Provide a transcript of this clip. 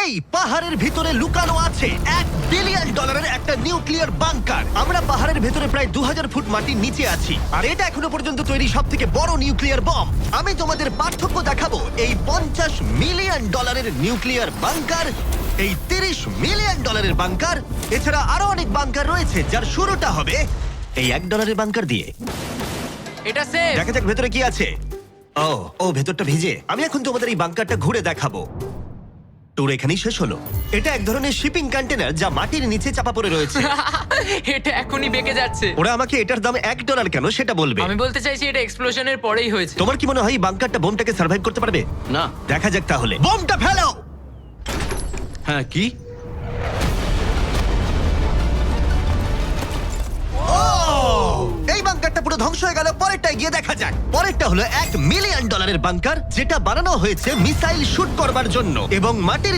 এই পাহাড়ের ভিতরে লুকানো আছে $1 বিলিয়ন একটা নিউক্লিয়ার বাংকার। আমরা পাহাড়ের ভেতরে প্রায় 2000 ফুট মাটির নিচে আছি, আর এটা এখনো পর্যন্ত তৈরি সব থেকে বড় নিউক্লিয়ার বম। আমি তোমাদের পার্থক্য দেখাবো এই $50 মিলিয়ন নিউক্লিয়ার বাংকার, এই $30 মিলিয়ন বাংকার, এছাড়া আরো অনেক বাংকার রয়েছে যার শুরুটা হবে এই $1 বাংকার দিয়ে। এটা সেফ। দেখা যাক ভেতরে কি আছে। ও ভেতরটা ভিজে। আমি এখন তোমাদের এই বাংকারটা ঘুরে দেখাবো। ট্যুর এখানেই শেষ হলো। এটা এক ধরনের শিপিং কন্টেনার যা মাটির নিচে চাপা পড়ে রয়েছে। এটা এখনই বেঁকে যাচ্ছে। ওরা আমাকে এটার দাম $1 কেন সেটা বলবে। আমি বলতে চাইছি এটা এক্সপ্লোশনের পরেই হয়েছে। তোমার কি মনে হয় এই বাংকারটা বোমটাকে সার্ভাইভ করতে পারবে? না। দেখা যাক তাহলে। বোমটা ফেলো। হ্যাঁ, কি? এই বাংকারটা পুরো ধ্বংস হয়ে গেল। পরেরটা গিয়ে দেখা যাক। পরেরটা হলো $1 মিলিয়ন বাংকার, যেটা বানানো হয়েছে মিসাইল শুট করবার জন্য এবং মাটির